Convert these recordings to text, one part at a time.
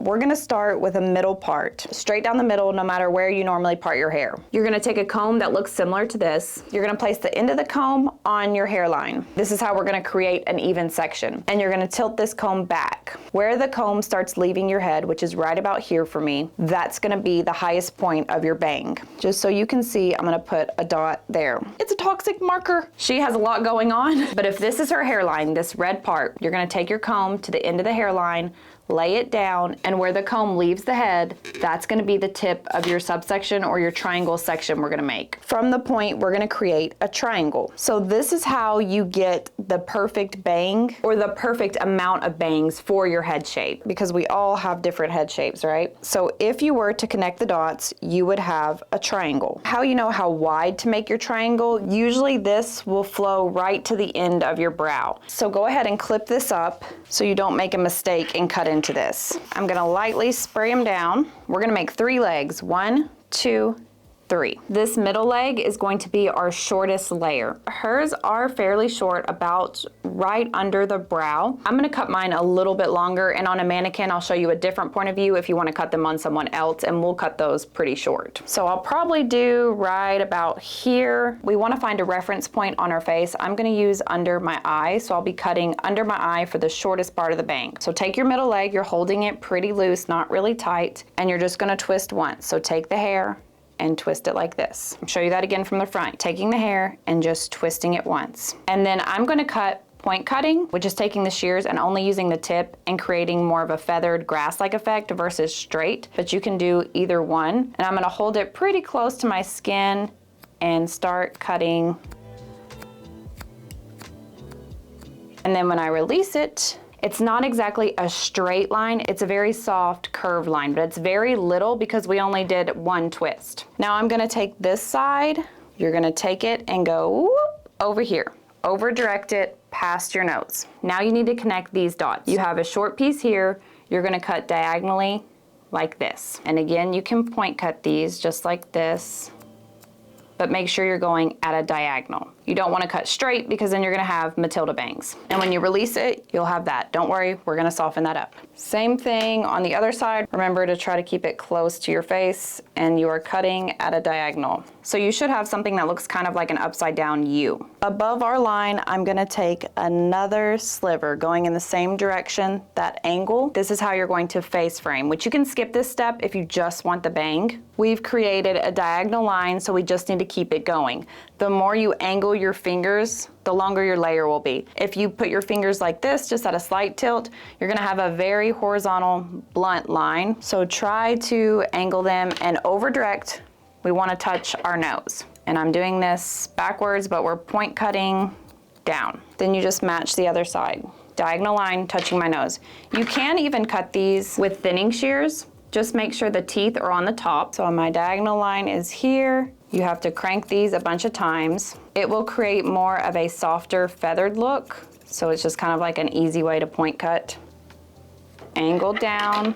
we're gonna start with a middle part, straight down the middle, no matter where you normally part your hair. You're gonna take a comb that looks similar to this. You're gonna place the end of the comb on your hairline. This is how we're gonna create an even section. And you're gonna tilt this comb back. Where the comb starts leaving your head, which is right about here for me, that's gonna be the highest point of your bang. Just so you can see, I'm gonna put a dot there. It's a toxic marker. She has a lot going on, but if this is her hairline, this red part, you're gonna take your comb to the end of the hairline, lay it down, and where the comb leaves the head, that's gonna be the tip of your subsection or your triangle section we're gonna make. From the point, we're gonna create a triangle. So this is how you get the perfect bang or the perfect amount of bangs for your head shape, because we all have different head shapes, right? So if you were to connect the dots, you would have a triangle. How you know how wide to make your triangle? Usually this will flow right to the end of your brow. So go ahead and clip this up so you don't make a mistake and cut into this. I'm gonna lightly spray them down. We're gonna make 3 legs. 1, 2, 3. This middle leg is going to be our shortest layer. Hers are fairly short, about right under the brow. I'm gonna cut mine a little bit longer, and on a mannequin, I'll show you a different point of view if you wanna cut them on someone else, and we'll cut those pretty short. So I'll probably do right about here. We wanna find a reference point on our face. I'm gonna use under my eye, so I'll be cutting under my eye for the shortest part of the bang. So take your middle leg, you're holding it pretty loose, not really tight, and you're just gonna twist once. So take the hair, and twist it like this. I'll show you that again from the front. Taking the hair and just twisting it once. And then I'm gonna cut point cutting, which is taking the shears and only using the tip and creating more of a feathered grass-like effect versus straight, but you can do either one. And I'm gonna hold it pretty close to my skin and start cutting. And then when I release it, it's not exactly a straight line, it's a very soft curved line, but it's very little because we only did 1 twist. Now I'm gonna take this side, you're gonna take it and go whoop, over here. Over direct it past your nose. Now you need to connect these dots. You have a short piece here, you're gonna cut diagonally like this. And again, you can point cut these just like this, but make sure you're going at a diagonal. You don't wanna cut straight because then you're gonna have Matilda bangs. And when you release it, you'll have that. Don't worry, we're gonna soften that up. Same thing on the other side. Remember to try to keep it close to your face, and you are cutting at a diagonal. So you should have something that looks kind of like an upside down U. Above our line, I'm gonna take another sliver going in the same direction, that angle. This is how you're going to face frame, which you can skip this step if you just want the bang. We've created a diagonal line, so we just need to keep it going. The more you angle your fingers, the longer your layer will be. If you put your fingers like this, just at a slight tilt, you're gonna have a very horizontal, blunt line. So try to angle them, and over direct, we wanna touch our nose. And I'm doing this backwards, but we're point cutting down. Then you just match the other side. Diagonal line touching my nose. You can even cut these with thinning shears. Just make sure the teeth are on the top. So my diagonal line is here. You have to crank these a bunch of times. It will create more of a softer feathered look. So it's just kind of like an easy way to point cut. Angle down.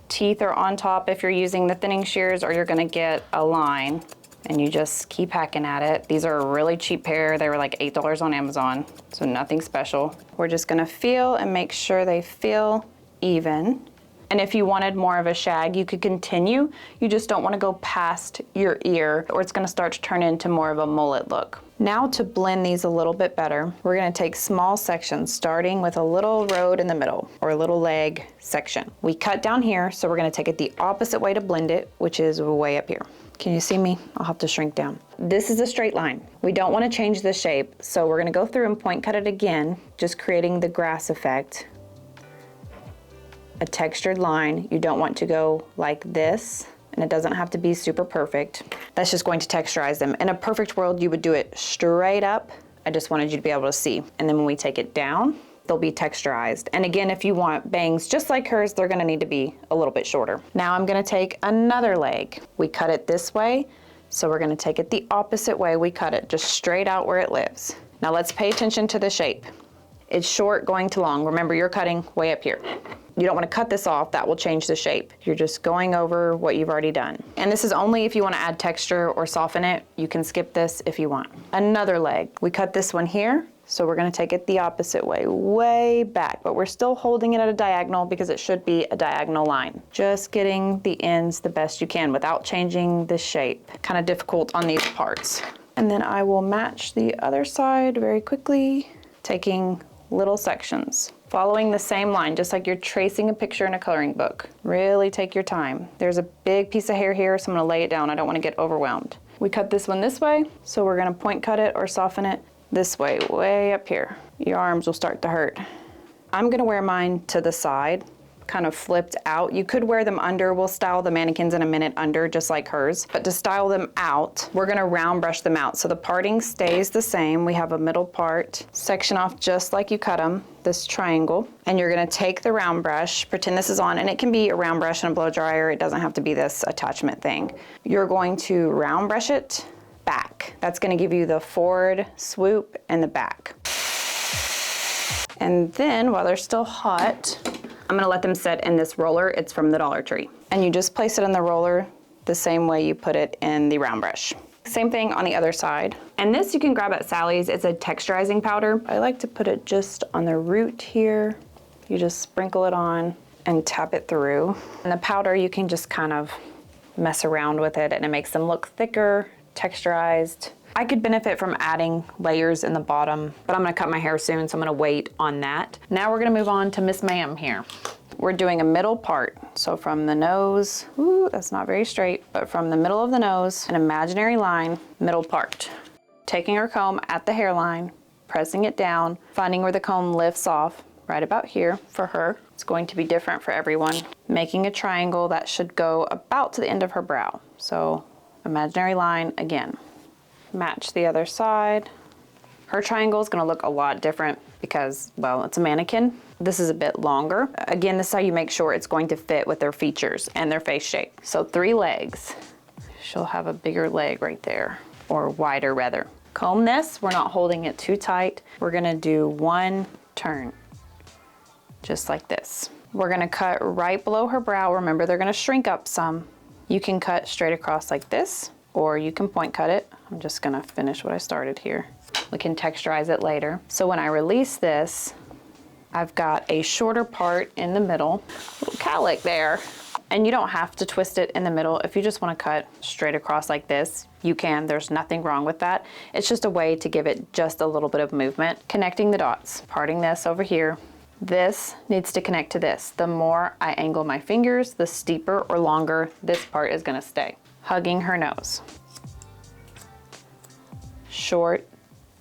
Teeth are on top if you're using the thinning shears, or you're gonna get a line. And you just keep hacking at it. These are a really cheap pair. They were like $8 on Amazon, so nothing special. We're just gonna feel and make sure they feel even. And if you wanted more of a shag, you could continue. You just don't want to go past your ear, or it's going to start to turn into more of a mullet look. Now to blend these a little bit better, we're going to take small sections, starting with a little road in the middle, or a little leg section. We cut down here, so we're going to take it the opposite way to blend it, which is way up here. Can you see me? I'll have to shrink down. This is a straight line. We don't want to change the shape, so we're going to go through and point cut it again, just creating the grass effect. A textured line. You don't want to go like this, and it doesn't have to be super perfect. That's just going to texturize them. In a perfect world, you would do it straight up. I just wanted you to be able to see. And then when we take it down, they'll be texturized. And again, if you want bangs just like hers, they're gonna need to be a little bit shorter. Now I'm gonna take another leg. We cut it this way, so we're gonna take it the opposite way we cut it, just straight out where it lives. Now let's pay attention to the shape. It's short going to long. Remember, you're cutting way up here. You don't want to cut this off, that will change the shape. You're just going over what you've already done. And this is only if you want to add texture or soften it. You can skip this if you want. Another leg. We cut this one here, So we're gonna take it the opposite way, way back, but we're still holding it at a diagonal because it should be a diagonal line. Just getting the ends the best you can without changing the shape. Kind of difficult on these parts. And then I will match the other side very quickly, taking little sections, following the same line, just like you're tracing a picture in a coloring book. Really take your time. There's a big piece of hair here, so I'm gonna lay it down. I don't wanna get overwhelmed. We cut this one this way, so we're gonna point cut it or soften it this way, way up here. Your arms will start to hurt. I'm gonna wear mine to the side, kind of flipped out. You could wear them under. We'll style the mannequins in a minute under, just like hers. But to style them out, we're gonna round brush them out. So the parting stays the same. We have a middle part, section off just like you cut them, this triangle. And you're gonna take the round brush, pretend this is on, and it can be a round brush and a blow dryer. It doesn't have to be this attachment thing. You're going to round brush it back. That's gonna give you the forward swoop and the back. And then while they're still hot, I'm gonna let them set in this roller. It's from the Dollar Tree. And you just place it in the roller the same way you put it in the round brush. Same thing on the other side. And this you can grab at Sally's. It's a texturizing powder. I like to put it just on the root here. You just sprinkle it on and tap it through. And the powder, you can just kind of mess around with it and it makes them look thicker, texturized. I could benefit from adding layers in the bottom, but I'm gonna cut my hair soon, so I'm gonna wait on that. Now we're gonna move on to Miss Ma'am here. We're doing a middle part. So from the nose, ooh, that's not very straight, but from the middle of the nose, an imaginary line, middle part. Taking our comb at the hairline, pressing it down, finding where the comb lifts off, right about here for her. It's going to be different for everyone. Making a triangle that should go about to the end of her brow. So imaginary line again. Match the other side. Her triangle is gonna look a lot different because, well, it's a mannequin. This is a bit longer. Again, this is how you make sure it's going to fit with their features and their face shape. So 3 legs. She'll have a bigger leg right there, or wider rather. Comb this, we're not holding it too tight. We're gonna do 1 turn, just like this. We're gonna cut right below her brow. Remember, they're gonna shrink up some. You can cut straight across like this, or you can point cut it. I'm just gonna finish what I started here. We can texturize it later. So when I release this, I've got a shorter part in the middle, a little cowlick there. And you don't have to twist it in the middle. If you just wanna cut straight across like this, you can, there's nothing wrong with that. It's just a way to give it just a little bit of movement. Connecting the dots, parting this over here. This needs to connect to this. The more I angle my fingers, the steeper or longer this part is gonna stay. Hugging her nose. Short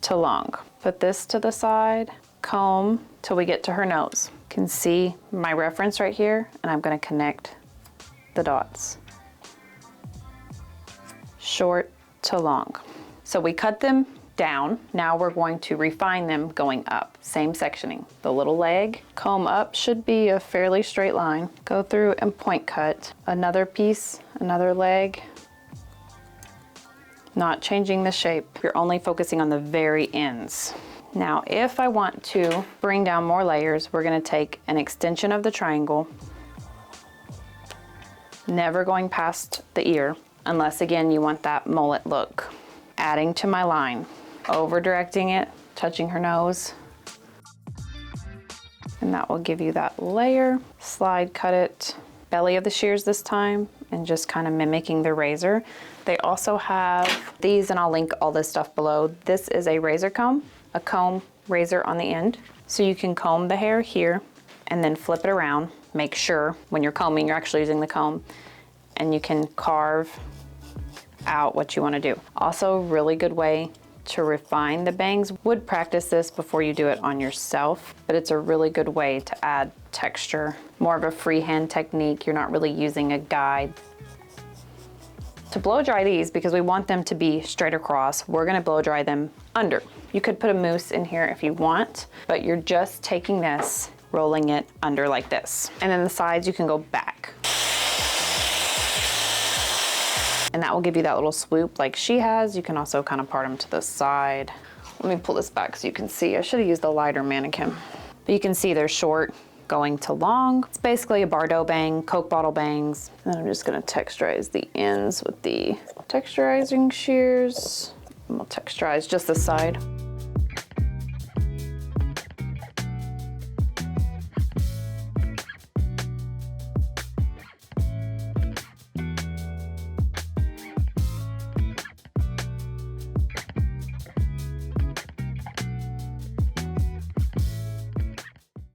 to long. Put this to the side, comb till we get to her nose. You can see my reference right here, and I'm gonna connect the dots. Short to long. So we cut them down. Now we're going to refine them going up. Same sectioning. The little leg, comb up should be a fairly straight line. Go through and point cut. Another piece, another leg. Not changing the shape. You're only focusing on the very ends. Now, if I want to bring down more layers, we're gonna take an extension of the triangle, never going past the ear, unless again you want that mullet look. Adding to my line, over directing it, touching her nose, and that will give you that layer. Slide cut it, belly of the shears this time, and just kind of mimicking the razor. They also have these, and I'll link all this stuff below. This is a razor comb, a comb razor on the end. So you can comb the hair here and then flip it around. Make sure when you're combing, you're actually using the comb, and you can carve out what you want to do. Also, really good way to refine the bangs. Would practice this before you do it on yourself, but it's a really good way to add texture. More of a freehand technique. You're not really using a guide. To blow dry these, because we want them to be straight across, we're gonna blow dry them under. You could put a mousse in here if you want, but you're just taking this, rolling it under like this. And then the sides, you can go back. And that will give you that little swoop like she has. You can also kind of part them to the side. Let me pull this back so you can see. I should have used the lighter mannequin. But you can see they're short going to long. It's basically a Bardot bang, Coke bottle bangs. And I'm just gonna texturize the ends with the texturizing shears. And we'll texturize just the side.